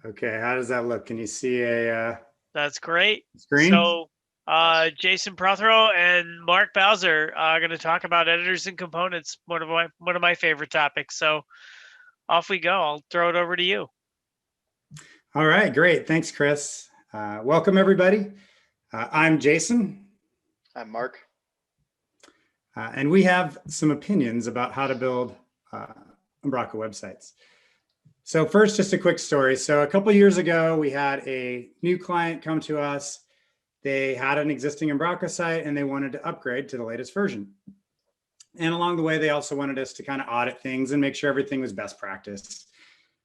Okay, how does that look? Can you see a That's great. screen? So, Jason Prothero and Mark Bowser are going to talk about editors and components, one of my favorite topics. So, off we go. I'll throw it over to you. All right, great. Thanks, Chris. Welcome, everybody. I'm Jason, I'm Mark. and we have some opinions about how to build Umbraco websites. So first, just a quick story. So a couple years ago, we had a new client come to us. They had an existing Umbraco site, and they wanted to upgrade to the latest version. And along the way, they also wanted us to kind of audit things and make sure everything was best practice,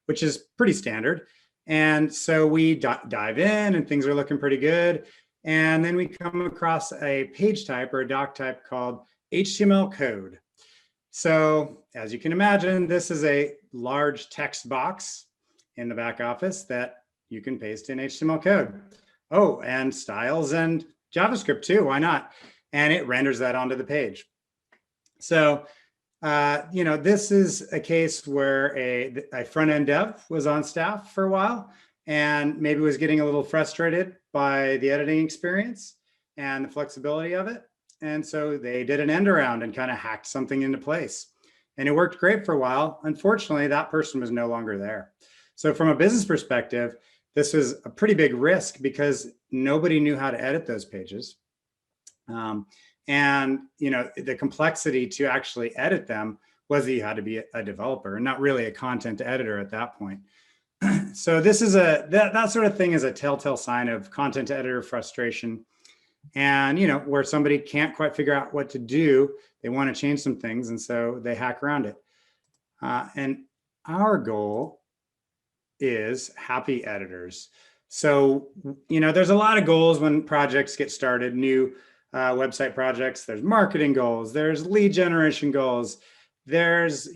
which is pretty standard. And so we dive in and things are looking pretty good. And then we come across a page type or a doc type called HTML code. So as you can imagine, this is a large text box in the back office that you can paste in HTML code. Oh, and styles and JavaScript too, why not? And it renders that onto the page. So, this is a case where a front-end dev was on staff for a while and maybe was getting a little frustrated by the editing experience and the flexibility of it. And so they did an end around and kind of hacked something into place. And it worked great for a while. Unfortunately, that person was no longer there. So from a business perspective, this was a pretty big risk because nobody knew how to edit those pages. And the complexity to actually edit them was that you had to be a developer and not really a content editor at that point. So this is that sort of thing is a telltale sign of content editor frustration. And where somebody can't quite figure out what to do, they want to change some things, and so they hack around it. And our goal is happy editors. So there's a lot of goals when projects get started, new website projects. There's marketing goals, there's lead generation goals, there's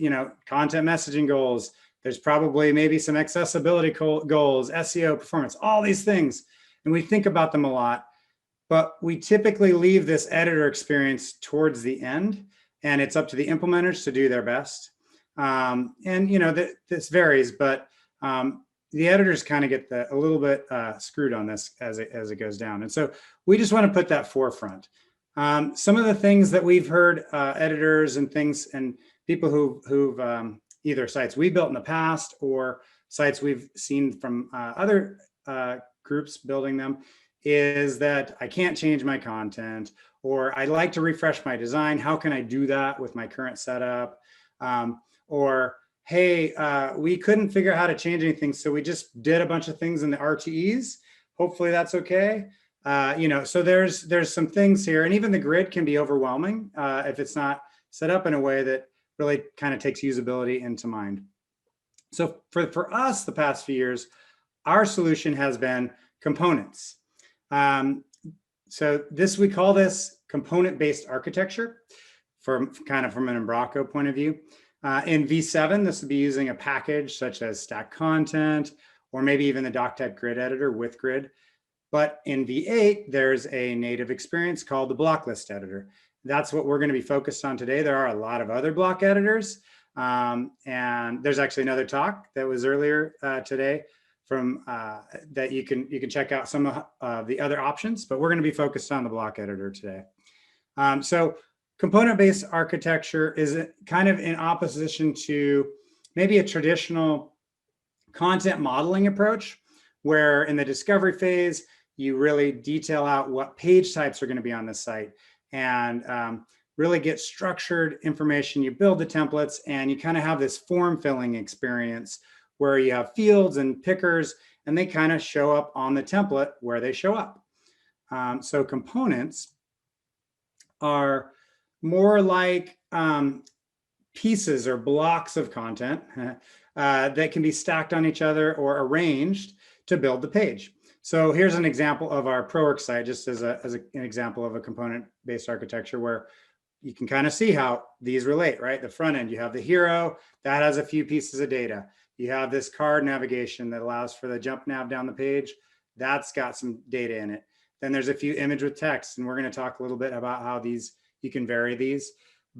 content messaging goals, there's probably maybe some accessibility goals, SEO, performance, all these things. And we think about them a lot, but we typically leave this editor experience towards the end, and it's up to the implementers to do their best. This varies, but the editors kind of get a little bit screwed on this as it goes down. And so we just want to put that forefront. Some of the things that we've heard editors and things and people who've either sites we built in the past or sites we've seen from other groups building them is that I can't change my content, or I'd like to refresh my design. How can I do that with my current setup? Or hey, we couldn't figure out how to change anything, so we just did a bunch of things in the RTEs. Hopefully that's okay. So there's some things here, and even the grid can be overwhelming if it's not set up in a way that really kind of takes usability into mind. So for us, the past few years, our solution has been components. So we call this component-based architecture from an Umbraco point of view. In V7, this would be using a package such as stack content, or maybe even the DocType grid editor with grid. But in V8, there's a native experience called the block list editor. That's what we're going to be focused on today. There are a lot of other block editors. And there's actually another talk that was earlier today from that you can check out some of the other options, but we're going to be focused on the block editor today. So component-based architecture is kind of in opposition to maybe a traditional content modeling approach, where in the discovery phase, you really detail out what page types are going to be on the site and really get structured information. You build the templates and you kind of have this form filling experience where you have fields and pickers, and they kind of show up on the template where they show up. So components are more like pieces or blocks of content that can be stacked on each other or arranged to build the page. So here's an example of our ProWorks site, just as an example of a component-based architecture where you can kind of see how these relate, right? The front end, you have the hero, that has a few pieces of data. You have this card navigation that allows for the jump nav down the page. That's got some data in it. Then there's a few image with text, and we're going to talk a little bit about how you can vary these.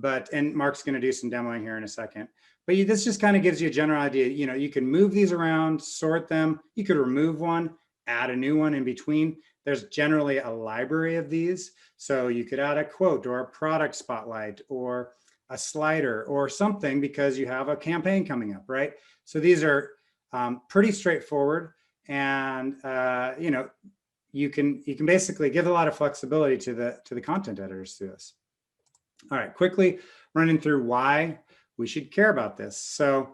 and Mark's going to do some demoing here in a second. But this just kind of gives you a general idea. You can move these around, sort them. You could remove one, add a new one in between. There's generally a library of these. So you could add a quote or a product spotlight or a slider or something because you have a campaign coming up, right? So these are pretty straightforward, and you can basically give a lot of flexibility to the content editors through this. All right, quickly running through why we should care about this. So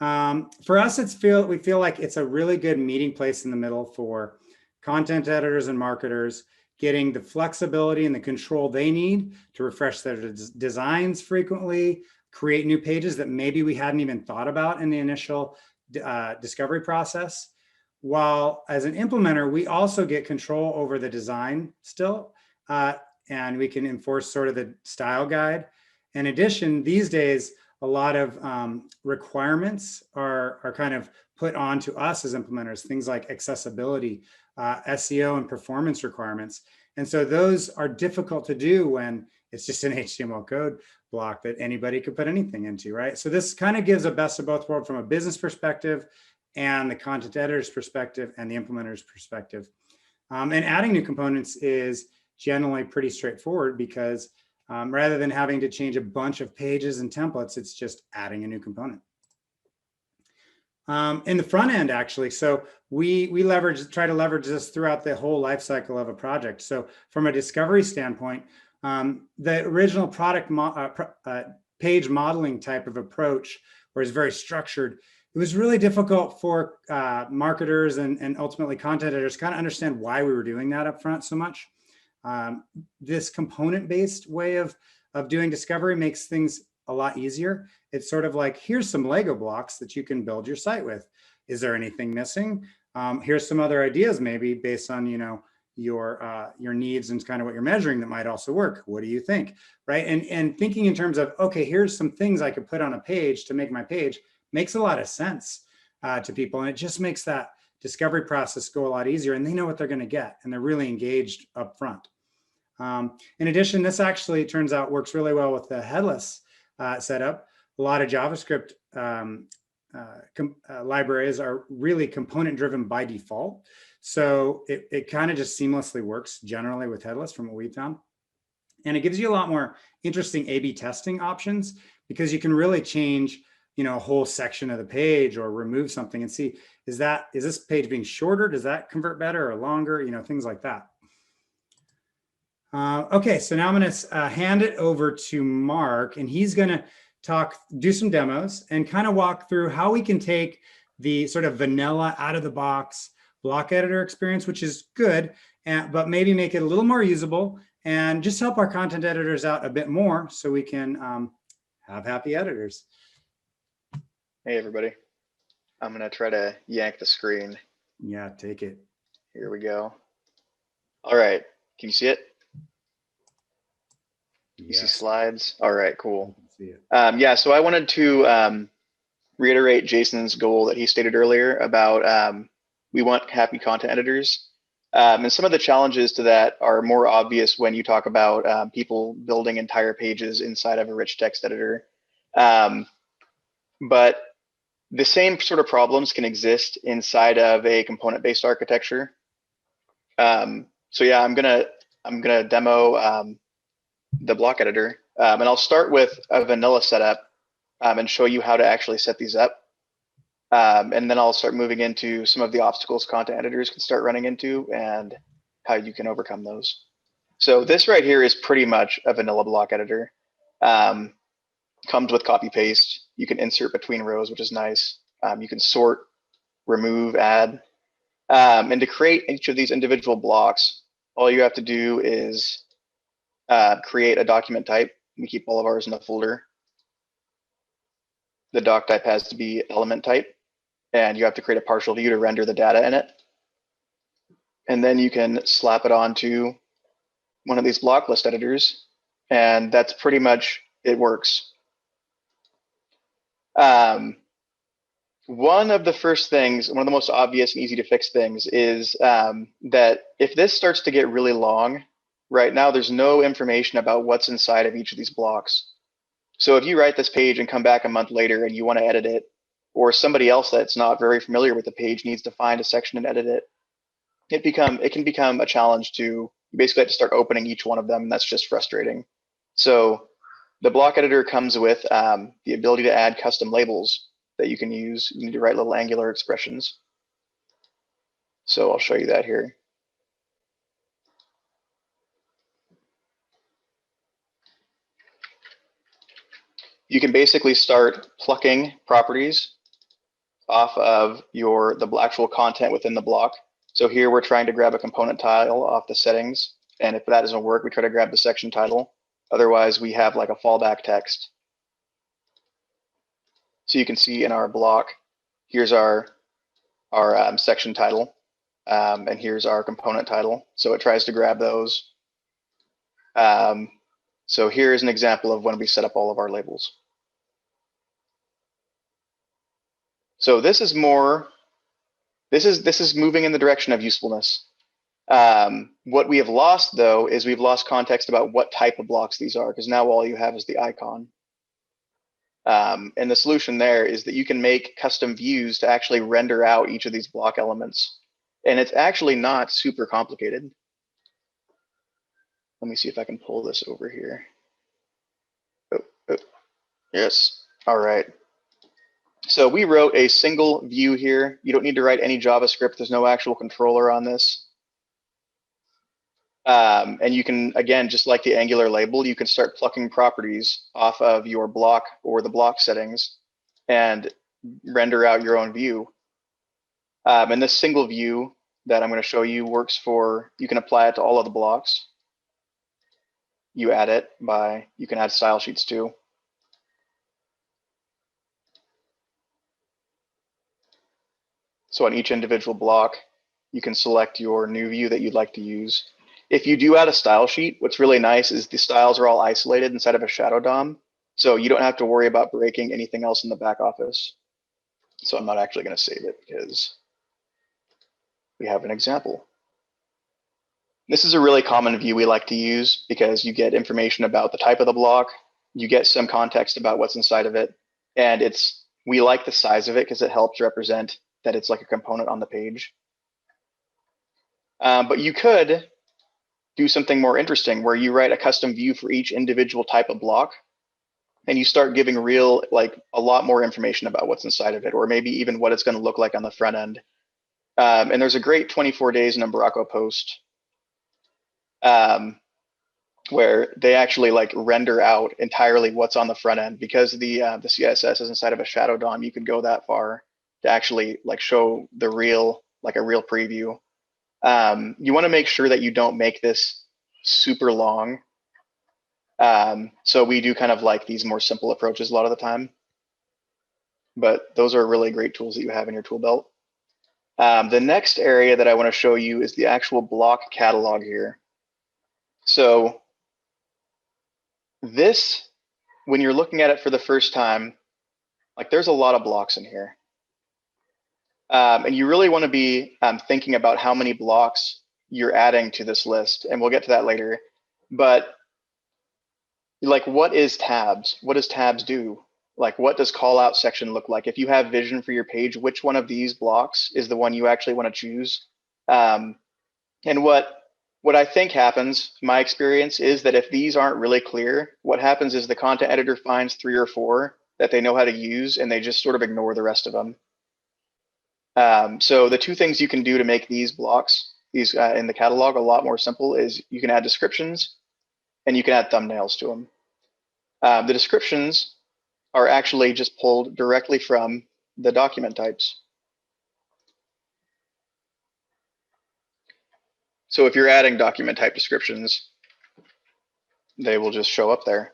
for us, we feel like it's a really good meeting place in the middle for content editors and marketers, getting the flexibility and the control they need to refresh their designs frequently, create new pages that maybe we hadn't even thought about in the initial discovery process. While as an implementer, we also get control over the design still, and we can enforce sort of the style guide. In addition, these days, a lot of requirements are kind of put on to us as implementers, things like accessibility, SEO, and performance requirements. And so those are difficult to do when it's just an HTML code block that anybody could put anything into, right? So this kind of gives a best of both worlds from a business perspective and the content editor's perspective and the implementer's perspective. And adding new components is generally pretty straightforward because rather than having to change a bunch of pages and templates, it's just adding a new component. In the front end, actually, so we try to leverage this throughout the whole life cycle of a project. So from a discovery standpoint, the original product page modeling type of approach, where it's very structured, it was really difficult for marketers and ultimately content editors to kind of understand why we were doing that up front so much. This component-based way of doing discovery makes things a lot easier. It's sort of like, here's some Lego blocks that you can build your site with. Is there anything missing? Here's some other ideas maybe based on your needs and kind of what you're measuring that might also work. What do you think, right? And thinking in terms of, okay, here's some things I could put on a page to make my page makes a lot of sense to people, and it just makes that discovery process go a lot easier, and they know what they're going to get, and they're really engaged up front. In addition, this actually turns out works really well with the headless setup. A lot of JavaScript libraries are really component driven by default. So it kind of just seamlessly works generally with headless from what we found. And it gives you a lot more interesting A/B testing options because you can really change, a whole section of the page or remove something and see, is this page being shorter? Does that convert better or longer? Things like that. Okay, so now I'm going to hand it over to Mark, and he's going to do some demos and kind of walk through how we can take the sort of vanilla out of the box block editor experience, which is good, but maybe make it a little more usable and just help our content editors out a bit more so we can have happy editors. Hey, everybody. I'm going to try to yank the screen. Yeah, take it. Here we go. All right. Can you see it? You see slides? All right, cool. See it. Yeah, so I wanted to reiterate Jason's goal that he stated earlier about we want happy content editors. And some of the challenges to that are more obvious when you talk about people building entire pages inside of a rich text editor. But the same sort of problems can exist inside of a component-based architecture. So yeah, I'm gonna demo the block editor, and I'll start with a vanilla setup and show you how to actually set these up. And then I'll start moving into some of the obstacles content editors can start running into and how you can overcome those. So this right here is pretty much a vanilla block editor. Comes with copy paste. You can insert between rows, which is nice. You can sort, remove, add. And to create each of these individual blocks, all you have to do is create a document type. We keep all of ours in a folder. The doc type has to be element type, and you have to create a partial view to render the data in it. And then you can slap it onto one of these block list editors, and that's pretty much, it works. One of the first things, one of the most obvious and easy to fix things is that if this starts to get really long, right now there's no information about what's inside of each of these blocks. So if you write this page and come back a month later and you want to edit it, or somebody else that's not very familiar with the page needs to find a section and edit it, it can become a challenge to, you basically have to start opening each one of them, and that's just frustrating. So the block editor comes with the ability to add custom labels that you can use. You need to write little Angular expressions. So I'll show you that here. You can basically start plucking properties off of the actual content within the block. So here we're trying to grab a component title off the settings. And if that doesn't work, we try to grab the section title. Otherwise, we have like a fallback text. So you can see in our block, here's our section title, and here's our component title. So it tries to grab those. So here's an example of when we set up all of our labels. So this is more, this is moving in the direction of usefulness. What we have lost though is we've lost context about what type of blocks these are, because now all you have is the icon. And the solution there is that you can make custom views to actually render out each of these block elements. And it's actually not super complicated. Let me see if I can pull this over here. Oh, yes, all right. So we wrote a single view here. You don't need to write any JavaScript. There's no actual controller on this. And you can, again, just like the Angular label, you can start plucking properties off of your block or the block settings and render out your own view. And this single view that I'm going to show you works for, you can apply it to all of the blocks. You add it by, you can add style sheets too. So on each individual block, you can select your new view that you'd like to use. If you do add a style sheet, what's really nice is the styles are all isolated inside of a shadow DOM. So you don't have to worry about breaking anything else in the back office. So I'm not actually going to save it because we have an example. This is a really common view we like to use because you get information about the type of the block. You get some context about what's inside of it. And we like the size of it because it helps represent that it's like a component on the page. But you could do something more interesting where you write a custom view for each individual type of block and you start giving a lot more information about what's inside of it, or maybe even what it's going to look like on the front end. And there's a great 24 days in Umbraco post where they actually render out entirely what's on the front end. Because the CSS is inside of a shadow DOM, you can go that far to actually show the real, a real preview. You want to make sure that you don't make this super long. So we do kind of like these more simple approaches a lot of the time. But those are really great tools that you have in your tool belt. The next area that I want to show you is the actual block catalog here. So this, when you're looking at it for the first time, there's a lot of blocks in here. And you really want to be thinking about how many blocks you're adding to this list. And we'll get to that later. But what is tabs? What does tabs do? What does call out section look like? If you have vision for your page, which one of these blocks is the one you actually want to choose? And what I think happens, my experience, is that if these aren't really clear, what happens is the content editor finds 3 or 4 that they know how to use, and they just sort of ignore the rest of them. So the 2 things you can do to make these blocks, in the catalog, a lot more simple is you can add descriptions and you can add thumbnails to them. The descriptions are actually just pulled directly from the document types. So if you're adding document type descriptions, they will just show up there.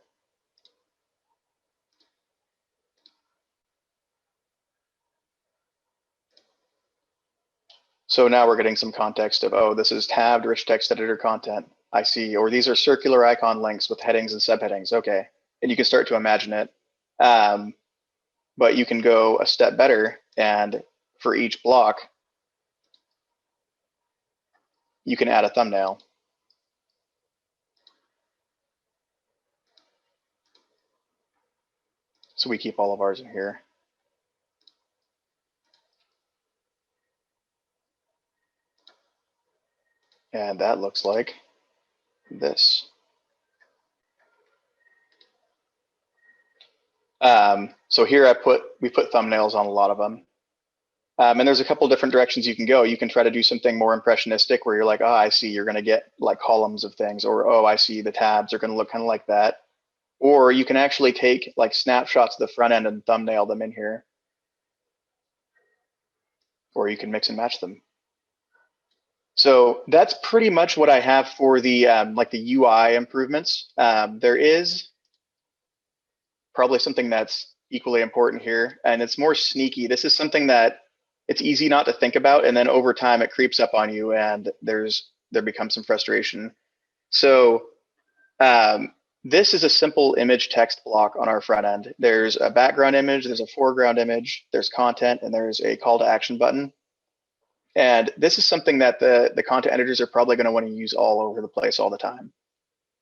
So now we're getting some context of, oh, this is tabbed rich text editor content. I see. Or these are circular icon links with headings and subheadings. Okay. And you can start to imagine it. But you can go a step better, and for each block, you can add a thumbnail. So we keep all of ours in here. And that looks like this. So here we put thumbnails on a lot of them. And there's a couple different directions you can go. You can try to do something more impressionistic where you're like, oh, I see you're going to get like columns of things, or oh, I see the tabs are going to look kind of like that. Or you can actually take like snapshots of the front end and thumbnail them in here. Or you can mix and match them. So that's pretty much what I have for the like the UI improvements. There is probably something that's equally important here, and it's more sneaky. This is something that it's easy not to think about, and then over time it creeps up on you, and there becomes some frustration. So this is a simple image text block on our front end. There's a background image, there's a foreground image, there's content, and there's a call to action button. And this is something that the content editors are probably going to want to use all over the place all the time.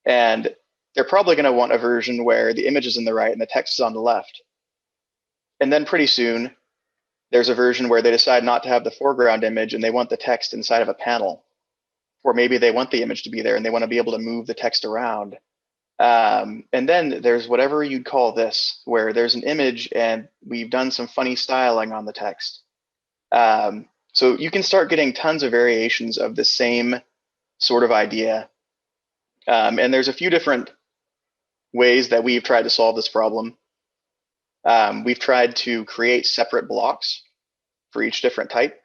And they're probably going to want a version where the image is in the right and the text is on the left. And then pretty soon, there's a version where they decide not to have the foreground image and they want the text inside of a panel. Or maybe they want the image to be there and they want to be able to move the text around. And then there's whatever you'd call this, where there's an image and we've done some funny styling on the text. So you can start getting tons of variations of the same sort of idea. And there's a few different ways that we've tried to solve this problem. We've tried to create separate blocks for each different type.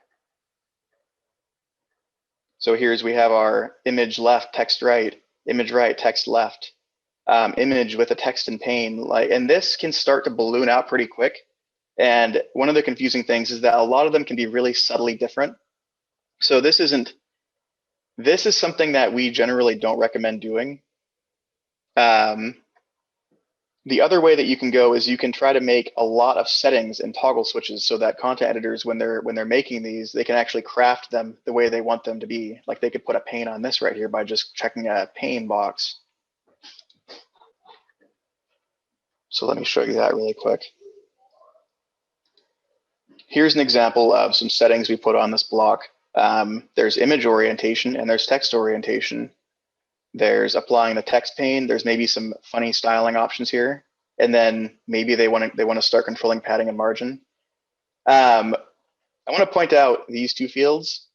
So here's we have our image left, text right, image right, text left, image with a text and pane. And this can start to balloon out pretty quick. And one of the confusing things is that a lot of them can be really subtly different. So this is something that we generally don't recommend doing. The other way that you can go is you can try to make a lot of settings and toggle switches so that content editors, when they're making these, they can actually craft them the way they want them to be. Like they could put a pane on this right here by just checking a pane box. So let me show you that really quick. Here's an example of some settings we put on this block. There's image orientation and there's text orientation. There's applying the text pane. There's maybe some funny styling options here. And then maybe they want to start controlling padding and margin. I want to point out these two fields.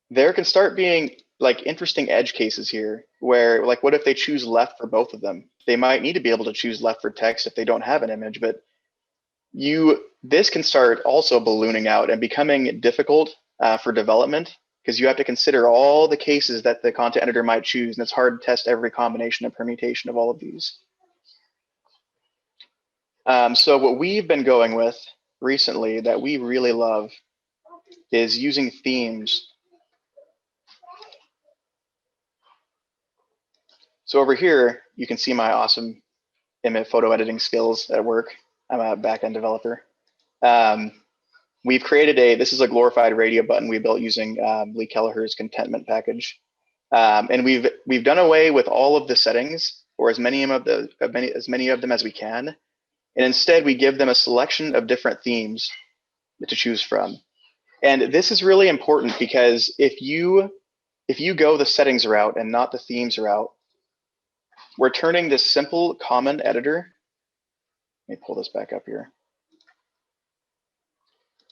There can start being like interesting edge cases here where like, what if they choose left for both of them? They might need to be able to choose left for text if they don't have an image, but this can start also ballooning out and becoming difficult for development, because you have to consider all the cases that the content editor might choose, and it's hard to test every combination and permutation of all of these. So what we've been going with recently that we really love is using themes. So over here, you can see my awesome image photo editing skills at work. I'm a back-end developer. We've created this is a glorified radio button we built using Lee Kelleher's contentment package. And we've done away with all of the settings, or as many of them as we can. And instead we give them a selection of different themes to choose from. And this is really important because if you go the settings route and not the themes route, we're turning this simple common editor. Let me pull this back up here.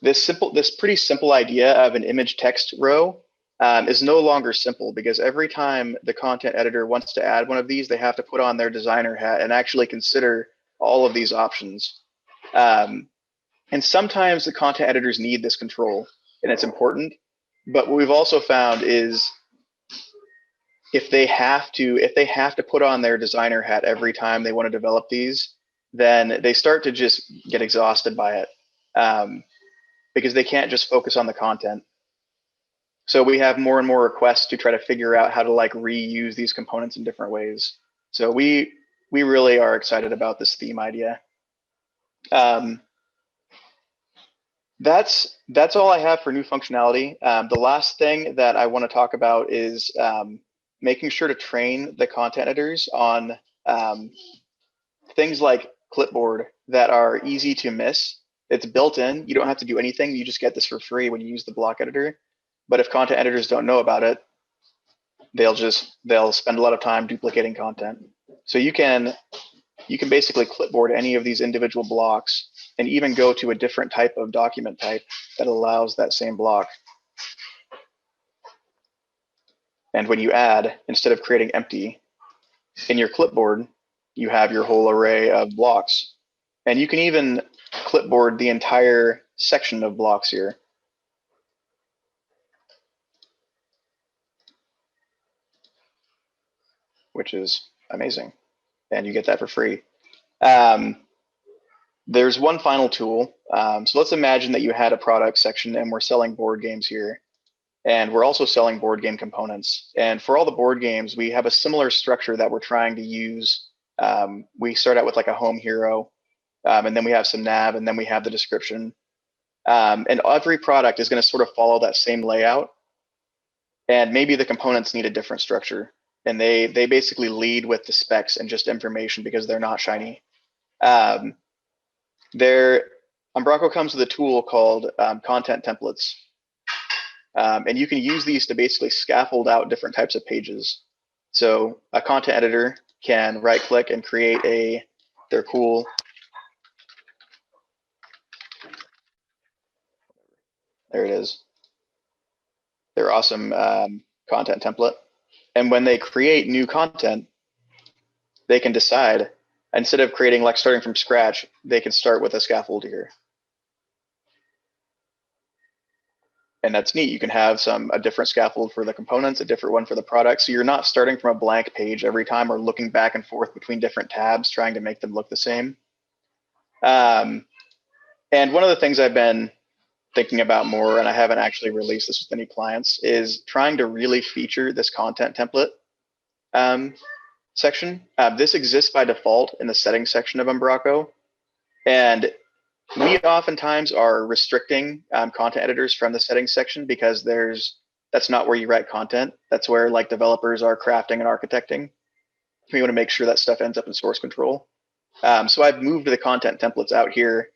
This pretty simple idea of an image text row is no longer simple, because every time the content editor wants to add one of these, they have to put on their designer hat and actually consider all of these options. And sometimes the content editors need this control, and it's important. But what we've also found is if they have to put on their designer hat every time they want to develop these, then they start to just get exhausted by it. Because they can't just focus on the content. So we have more and more requests to try to figure out how to like reuse these components in different ways. So we really are excited about this theme idea. That's all I have for new functionality. The last thing that I want to talk about is making sure to train the content editors on things like clipboard that are easy to miss. It's built in. You don't have to do anything. You just get this for free when you use the block editor. But if content editors don't know about it, they'll spend a lot of time duplicating content. So you can basically clipboard any of these individual blocks and even go to a different type of document type that allows that same block. And when you add, instead of creating empty, in your clipboard, you have your whole array of blocks. And you can even clipboard the entire section of blocks here. Which is amazing. And you get that for free. There's one final tool. So let's imagine that you had a product section and we're selling board games here. And we're also selling board game components. And for all the board games, we have a similar structure that we're trying to use. We start out with like a home hero, and then we have some nav, and then we have the description. And every product is going to sort of follow that same layout. And maybe the components need a different structure. And they basically lead with the specs and just information because they're not shiny. Umbraco comes with a tool called content templates. And you can use these to basically scaffold out different types of pages. So a content editor can right click and create they're cool. There it is. They're awesome content template. And when they create new content, they can decide, instead of creating like starting from scratch, they can start with a scaffold here. And that's neat. You can have a different scaffold for the components, a different one for the product. So you're not starting from a blank page every time or looking back and forth between different tabs, trying to make them look the same. And one of the things I've been thinking about more, and I haven't actually released this with any clients, is trying to really feature this content template section. This exists by default in the settings section of Umbraco. And we oftentimes are restricting content editors from the settings section because that's not where you write content. That's where like developers are crafting and architecting. We want to make sure that stuff ends up in source control. So I've moved the content templates out here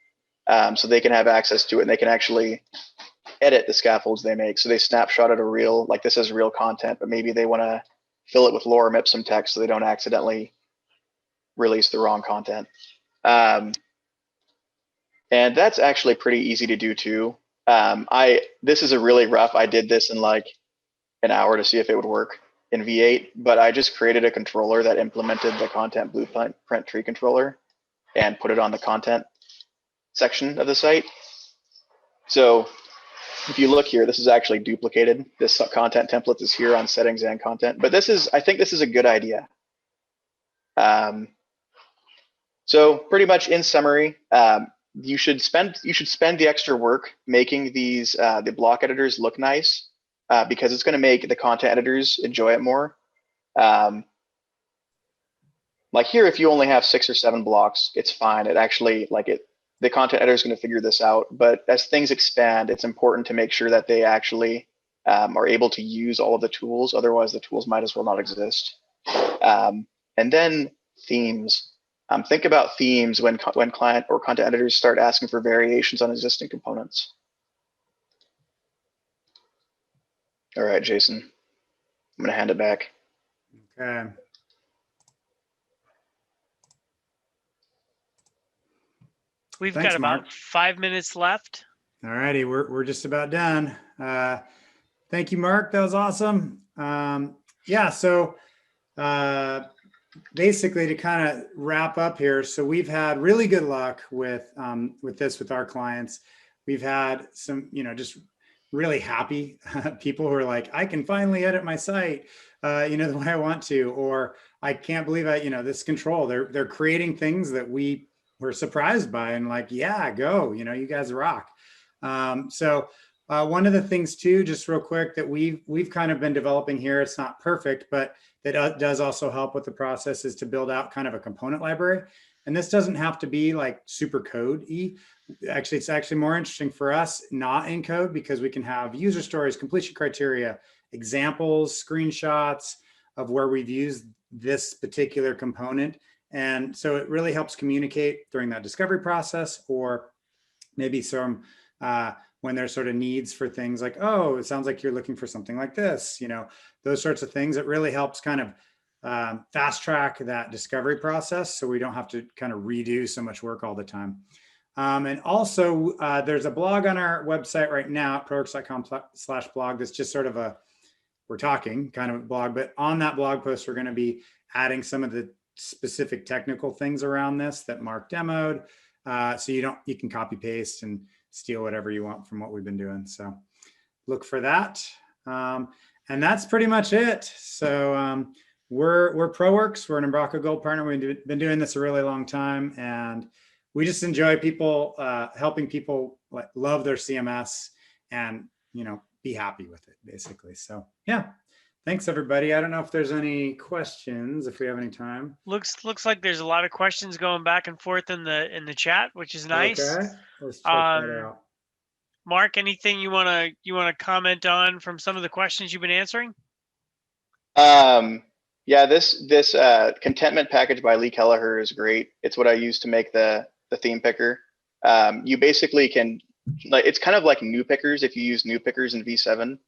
so they can have access to it and they can actually edit the scaffolds they make. So they snapshot at a real, like this is real content, but maybe they want to fill it with lorem ipsum text so they don't accidentally release the wrong content. And that's actually pretty easy to do too. This is a really rough, I did this in like an hour to see if it would work in V8, but I just created a controller that implemented the content blueprint tree controller and put it on the content section of the site. So if you look here, this is actually duplicated. This content template is here on settings and content, but I think this is a good idea. So pretty much in summary, you should spend the extra work making these the block editors look nice because it's going to make the content editors enjoy it more. Like here, if you only have 6 or 7 blocks, it's fine. It actually the content editor is going to figure this out. But as things expand, it's important to make sure that they actually are able to use all of the tools. Otherwise, the tools might as well not exist. And then themes. Think about themes when client or content editors start asking for variations on existing components. All right, Jason, I'm going to hand it back. Okay. We've Thanks, got about Mark. 5 minutes left. All righty, we're just about done. Thank you, Mark. That was awesome. Yeah, so basically to kind of wrap up here, so we've had really good luck with our clients. We've had some, just really happy people who are like, I can finally edit my site, the way I want to, or I can't believe this control. They're creating things that we were surprised by and like, yeah, go, you guys rock. So one of the things too, just real quick, that we've kind of been developing here, it's not perfect, but that does also help with the process, is to build out kind of a component library. And this doesn't have to be like super code-y. Actually, it's actually more interesting for us not in code, because we can have user stories, completion criteria, examples, screenshots of where we've used this particular component, And so it really helps communicate during that discovery process, or maybe some when there's sort of needs for things like, oh, it sounds like you're looking for something like this, those sorts of things. It really helps kind of fast track that discovery process, so we don't have to kind of redo so much work all the time. And also there's a blog on our website right now at proworks.com/blog that's just sort of we're talking kind of a blog, but on that blog post, we're going to be adding some of the specific technical things around this that Mark demoed. So you can copy paste and steal whatever you want from what we've been doing. So look for that. And that's pretty much it. So we're ProWorks. We're an Umbraco Gold partner. We've been doing this a really long time, and we just enjoy people helping people love their CMS and be happy with it, basically. So yeah, thanks everybody. I don't know if there's any questions, if we have any time. Looks like there's a lot of questions going back and forth in the chat, which is nice. Okay, let's check that out. Mark, anything you wanna comment on from some of the questions you've been answering? Yeah, this contentment package by Lee Kelleher is great. It's what I use to make the theme picker. You basically can, it's kind of like new pickers if you use new pickers in V7.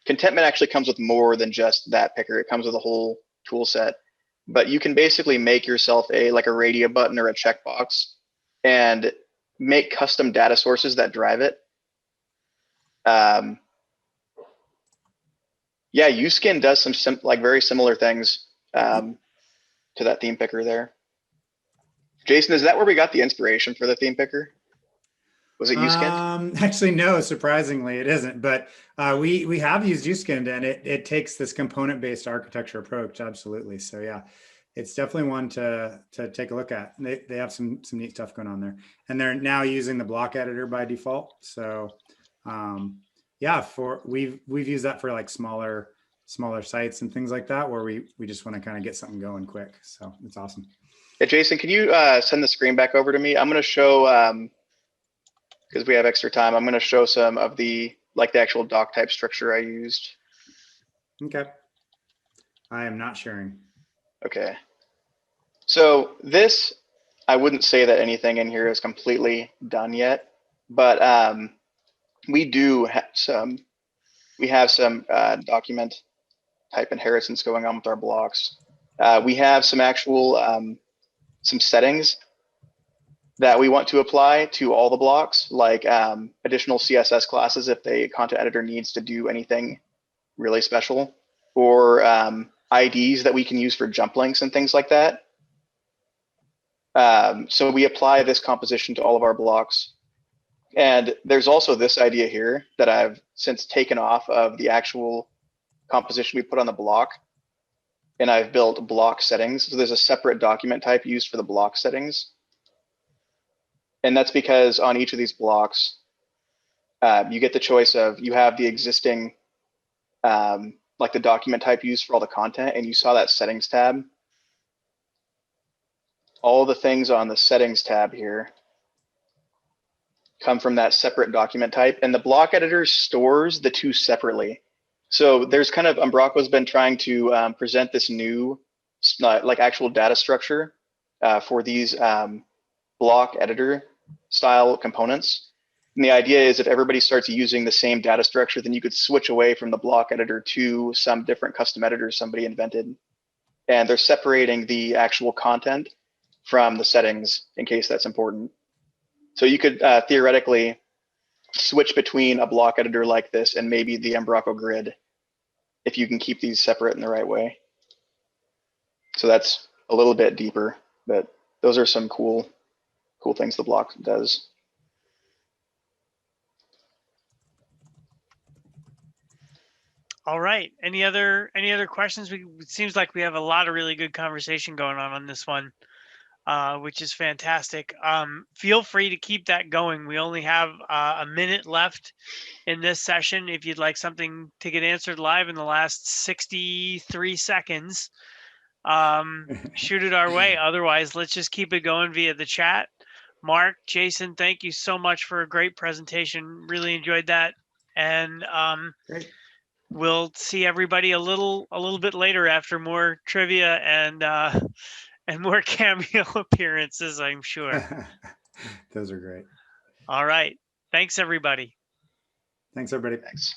Contentment actually comes with more than just that picker. It comes with a whole tool set, but you can basically make yourself like a radio button or a checkbox and make custom data sources that drive it. Yeah, Uskin does some very similar things to that theme picker there. Jason, is that where we got the inspiration for the theme picker? Was it Uskin? Actually, no, surprisingly it isn't, but we have used Uskin, and it takes this component-based architecture approach, absolutely. So yeah, it's definitely one to take a look at. They have some neat stuff going on there, and they're now using the block editor by default. So yeah, we've used that for like smaller sites and things like that, where we just want to kind of get something going quick. So it's awesome. Yeah, Jason, can you send the screen back over to me? I'm going to show, because we have extra time, I'm going to show some of the actual doc type structure I used. Okay. I am not sharing. Okay. So this, I wouldn't say that anything in here is completely done yet, but we do have some document type inheritance going on with our blocks. We have some actual some settings that we want to apply to all the blocks, like additional CSS classes if the content editor needs to do anything really special, or IDs that we can use for jump links and things like that. So we apply this composition to all of our blocks. And there's also this idea here that I've since taken off of the actual composition we put on the block, and I've built block settings. So there's a separate document type used for the block settings. And that's because on each of these blocks, you get the choice of, you have the existing, like the document type used for all the content, and you saw that settings tab. All the things on the settings tab here come from that separate document type, and the block editor stores the two separately. So there's kind of, Umbraco's been trying to present this new like actual data structure for these block editor style components. And the idea is if everybody starts using the same data structure, then you could switch away from the block editor to some different custom editor somebody invented. And they're separating the actual content from the settings in case that's important. So you could theoretically switch between a block editor like this and maybe the Umbraco grid if you can keep these separate in the right way. So that's a little bit deeper, but those are some cool things the block does. All right. Any other questions? It seems like we have a lot of really good conversation going on this one, which is fantastic. Feel free to keep that going. We only have a minute left in this session. If you'd like something to get answered live in the last 63 seconds, shoot it our way. Otherwise, let's just keep it going via the chat. Mark, Jason, thank you so much for a great presentation. Really enjoyed that. And Great. we'll see everybody a little bit later after more trivia and and more cameo appearances, I'm sure. Those are great. All right. Thanks, everybody. Thanks, everybody. Thanks.